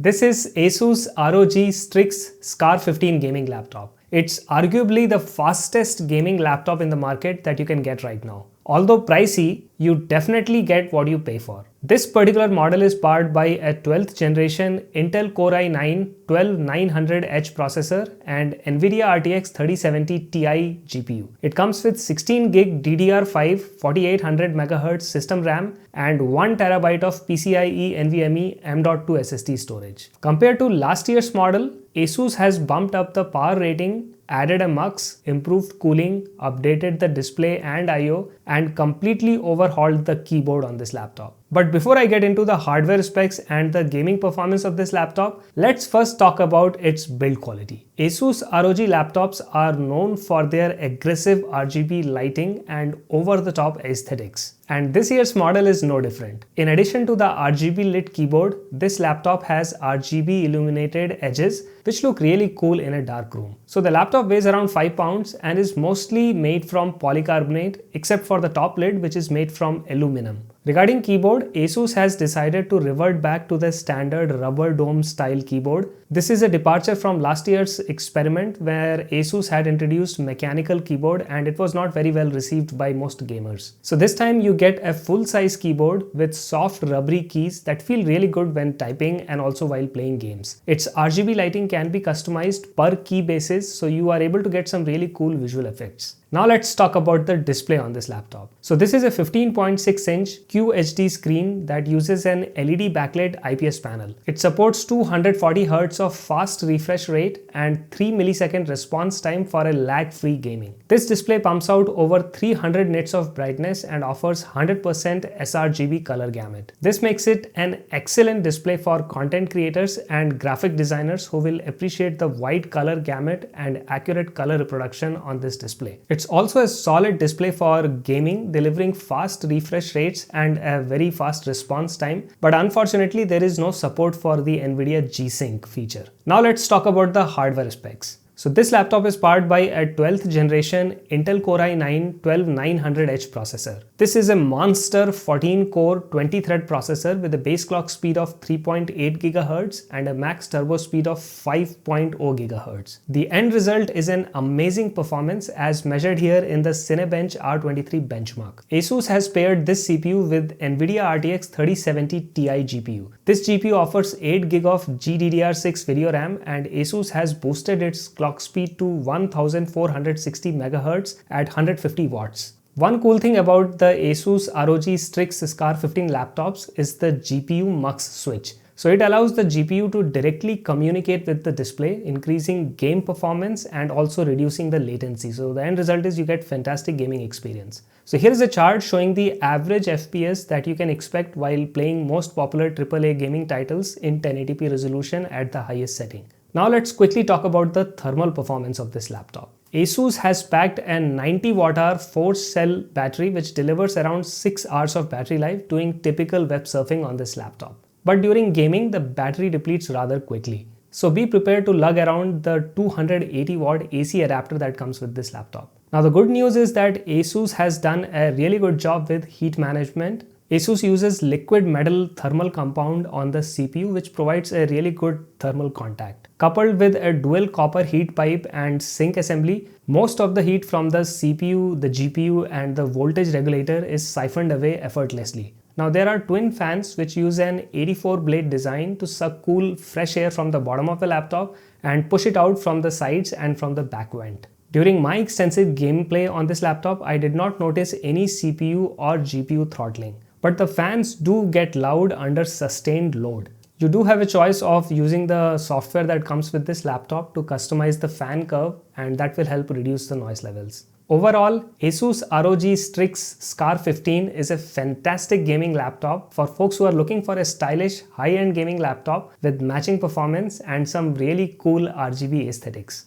This is ASUS ROG Strix Scar 15 gaming laptop. It's arguably the fastest gaming laptop in the market that you can get right now. Although pricey, you definitely get what you pay for. This particular model is powered by a 12th generation Intel Core i9-12900H processor and Nvidia RTX 3070 Ti GPU. It comes with 16GB DDR5 4800 MHz system RAM and 1TB of PCIe NVMe M.2 SSD storage. Compared to last year's model, ASUS has bumped up the power rating, added a MUX, improved cooling, updated the display and I/O, and completely overhauled the keyboard on this laptop. But before I get into the hardware specs and the gaming performance of this laptop, let's first talk about its build quality. ASUS ROG laptops are known for their aggressive RGB lighting and over-the-top aesthetics. And this year's model is no different. In addition to the RGB lit keyboard, this laptop has RGB illuminated edges which look really cool in a dark room. So the laptop weighs around 5 pounds and is mostly made from polycarbonate except for the top lid which is made from aluminum. Regarding keyboard, ASUS has decided to revert back to the standard rubber dome style keyboard. This is a departure from last year's experiment where ASUS had introduced mechanical keyboard and it was not very well received by most gamers. So this time you get a full-size keyboard with soft rubbery keys that feel really good when typing and also while playing games. Its RGB lighting can be customized per key basis, so you are able to get some really cool visual effects. Now let's talk about the display on this laptop. So this is a 15.6-inch QHD screen that uses an LED-backlit IPS panel. It supports 240Hz of fast refresh rate and 3 millisecond response time for a lag-free gaming. This display pumps out over 300 nits of brightness and offers 100% sRGB color gamut. This makes it an excellent display for content creators and graphic designers who will appreciate the wide color gamut and accurate color reproduction on this display. It's also a solid display for gaming, delivering fast refresh rates and a very fast response time, but unfortunately there is no support for the Nvidia G-Sync feature. Now let's talk about the hardware specs. So this laptop is powered by a 12th generation Intel Core i9-12900H processor. This is a monster 14-core 20-thread processor with a base clock speed of 3.8 GHz and a max turbo speed of 5.0 GHz. The end result is an amazing performance as measured here in the Cinebench R23 benchmark. ASUS has paired this CPU with Nvidia RTX 3070 Ti GPU. This GPU offers 8GB of GDDR6 Video RAM and ASUS has boosted its clock speed to 1460 MHz at 150 watts. One cool thing about the ASUS ROG Strix Scar 15 laptops is the GPU MUX switch. So it allows the GPU to directly communicate with the display, increasing game performance and also reducing the latency. So the end result is you get fantastic gaming experience. So here is a chart showing the average FPS that you can expect while playing most popular AAA gaming titles in 1080p resolution at the highest setting. Now let's quickly talk about the thermal performance of this laptop. ASUS has packed a 90 Wh force cell battery which delivers around 6 hours of battery life doing typical web surfing on this laptop. But during gaming, the battery depletes rather quickly. So be prepared to lug around the 280 watt AC adapter that comes with this laptop. Now the good news is that ASUS has done a really good job with heat management. ASUS uses liquid metal thermal compound on the CPU which provides a really good thermal contact. Coupled with a dual copper heat pipe and sink assembly, most of the heat from the CPU, the GPU and the voltage regulator is siphoned away effortlessly. Now there are twin fans which use an 84 blade design to suck cool fresh air from the bottom of the laptop and push it out from the sides and from the back vent. During my extensive gameplay on this laptop, I did not notice any CPU or GPU throttling. But the fans do get loud under sustained load. You do have a choice of using the software that comes with this laptop to customize the fan curve and that will help reduce the noise levels. Overall, ASUS ROG Strix Scar 15 is a fantastic gaming laptop for folks who are looking for a stylish high-end gaming laptop with matching performance and some really cool RGB aesthetics.